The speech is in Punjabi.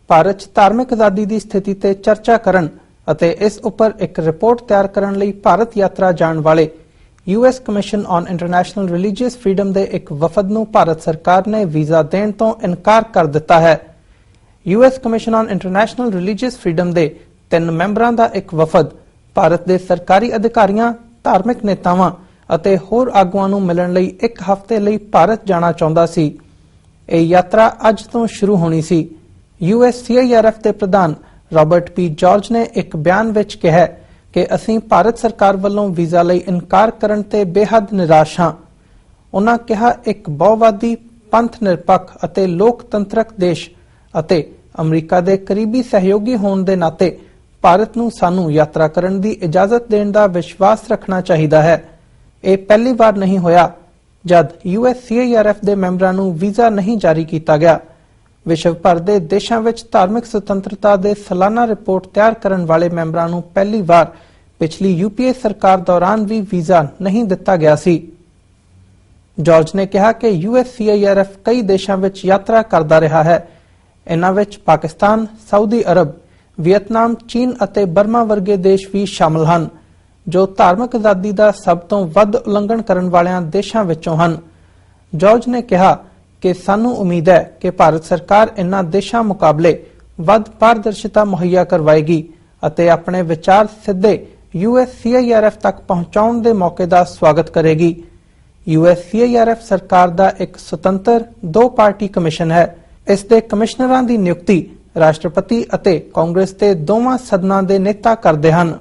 ਭਾਰਤ 'ਚ ਧਾਰਮਿਕ ਆਜ਼ਾਦੀ ਦੀ ਸਥਿਤੀ ਤੇ ਚਰਚਾ ਕਰਨ ਅਤੇ ਇਸ ਉੱਪਰ ਇੱਕ ਰਿਪੋਰਟ ਤਿਆਰ ਕਰਨ ਲਈ ਭਾਰਤ ਯਾਤਰਾ ਜਾਣ ਵਾਲੇ US commission on international religious freedom ਦੇ ਇੱਕ ਵਫਦ ਨੂੰ ਭਾਰਤ ਸਰਕਾਰ ਨੇ ਵੀਜ਼ਾ ਦੇਣ ਤੋਂ ਇਨਕਾਰ ਕਰ ਦਿੱਤਾ ਹੈ। US commission on international religious freedom ਦੇ 3 ਮੈਂਬਰਾਂ ਦਾ ਇੱਕ ਵਫਦ ਭਾਰਤ ਦੇ ਸਰਕਾਰੀ ਅਧਿਕਾਰੀਆਂ, ਧਾਰਮਿਕ ਨੇਤਾਵਾਂ ਅਤੇ ਹੋਰ ਆਗੂਆਂ ਨੂੰ ਮਿਲਣ ਲਈ ਇੱਕ ਹਫ਼ਤੇ ਲਈ ਭਾਰਤ ਜਾਣਾ ਚਾਹੁੰਦਾ ਸੀ। ਇਹ ਯਾਤਰਾ ਅੱਜ ਤੋਂ ਸ਼ੁਰੂ ਹੋਣੀ ਸੀ। USCIRF ਦੇ ਪ੍ਰਧਾਨ ਰਾਬਰਟ ਪੀ ਜਾਰਜ ਨੇ ਇੱਕ ਬਿਆਨ ਵਿੱਚ ਕਿਹਾ ਕਿ ਅਸੀਂ ਭਾਰਤ ਸਰਕਾਰ ਵੱਲੋਂ ਵੀਜ਼ਾ ਲਈ ਇਨਕਾਰ ਕਰਨ ਤੇ ਬੇਹੱਦ ਨਿਰਾਸ਼ ਹਾਂ। ਉਨ੍ਹਾਂ ਕਿਹਾ ਇੱਕ ਬਹੁਵਾਦੀ, ਪੰਥ ਨਿਰਪੱਖ ਅਤੇ ਲੋਕਤੰਤਰਕ ਦੇਸ਼ ਅਤੇ ਅਮਰੀਕਾ ਦੇ ਕਰੀਬੀ ਸਹਿਯੋਗੀ ਹੋਣ ਦੇ ਨਾਤੇ ਭਾਰਤ ਨੂੰ ਸਾਨੂੰ ਯਾਤਰਾ ਕਰਨ ਦੀ ਇਜਾਜ਼ਤ ਦੇਣ ਦਾ ਵਿਸ਼ਵਾਸ ਰੱਖਣਾ ਚਾਹੀਦਾ ਹੈ। ਇਹ ਪਹਿਲੀ ਵਾਰ ਨਹੀਂ ਹੋਇਆ ਜਦ USCIRF ਦੇ ਮੈਂਬਰਾਂ ਨੂੰ ਵੀਜ਼ਾ ਨਹੀਂ ਜਾਰੀ ਕੀਤਾ ਗਿਆ। ਵਿਸ਼ਵ ਭਰ ਦੇ ਦੇਸ਼ਾਂ ਵਿੱਚ ਧਾਰਮਿਕ ਸੁਤੰਤਰਤਾ ਦੇ ਸਾਲਾਨਾ ਰਿਪੋਰਟ ਤਿਆਰ ਕਰਨ ਵਾਲੇ ਮੈਂਬਰਾਂ ਨੂੰ ਪਹਿਲੀ ਵਾਰ ਪਿਛਲੀ UPA ਸਰਕਾਰ ਦੌਰਾਨ ਵੀ ਵੀਜ਼ਾ ਨਹੀਂ ਦਿੱਤਾ ਗਿਆ ਸੀ। ਜਾਰਜ ਨੇ ਕਿਹਾ ਕਿ USCIRF ਕਈ ਦੇਸ਼ਾਂ ਵਿੱਚ ਯਾਤਰਾ ਕਰਦਾ ਰਿਹਾ ਹੈ। ਇਨ੍ਹਾਂ ਵਿੱਚ ਪਾਕਿਸਤਾਨ, ਸਾਊਦੀ ਅਰਬ, ਵੀਅਤਨਾਮ, ਚੀਨ ਅਤੇ ਬਰਮਾ ਵਰਗੇ ਦੇਸ਼ ਵੀ ਸ਼ਾਮਲ ਹਨ, ਜੋ ਧਾਰਮਿਕ ਆਜ਼ਾਦੀ ਦਾ ਸਭ ਤੋਂ ਵੱਧ ਉਲੰਘਣ ਕਰਨ ਵਾਲਿਆਂ ਦੇਸ਼ਾਂ ਵਿੱਚੋਂ ਹਨ। ਜਾਰਜ ਨੇ ਕਿਹਾ ਕਿ ਸਾਨੂੰ ਉਮੀਦ ਹੈ ਕਿ ਭਾਰਤ ਸਰਕਾਰ ਇਨ੍ਹਾਂ ਦੇਸ਼ਾਂ ਮੁਕਾਬਲੇ ਵੱਧ ਪਾਰਦਰਸ਼ਤਾ ਮੁਹੱਈਆ ਕਰਵਾਏਗੀ ਅਤੇ ਆਪਣੇ ਵਿਚਾਰ ਸਿੱਧੇ USCIRF ਤੱਕ ਪਹੁੰਚਾਉਣ ਦੇ ਮੌਕੇ ਦਾ ਸਵਾਗਤ ਕਰੇਗੀ। USCIRF ਸਰਕਾਰ ਦਾ ਇੱਕ ਸੁਤੰਤਰ 2-ਪਾਰਟੀ ਕਮਿਸ਼ਨ ਹੈ। ਇਸ ਦੇ ਕਮਿਸ਼ਨਰਾਂ ਦੀ ਨਿਯੁਕਤੀ ਰਾਸ਼ਟਰਪਤੀ ਅਤੇ ਕਾਂਗਰਸ ਦੇ ਦੋਵਾਂ ਸਦਨਾਂ ਦੇ ਨੇਤਾ ਕਰਦੇ ਹਨ।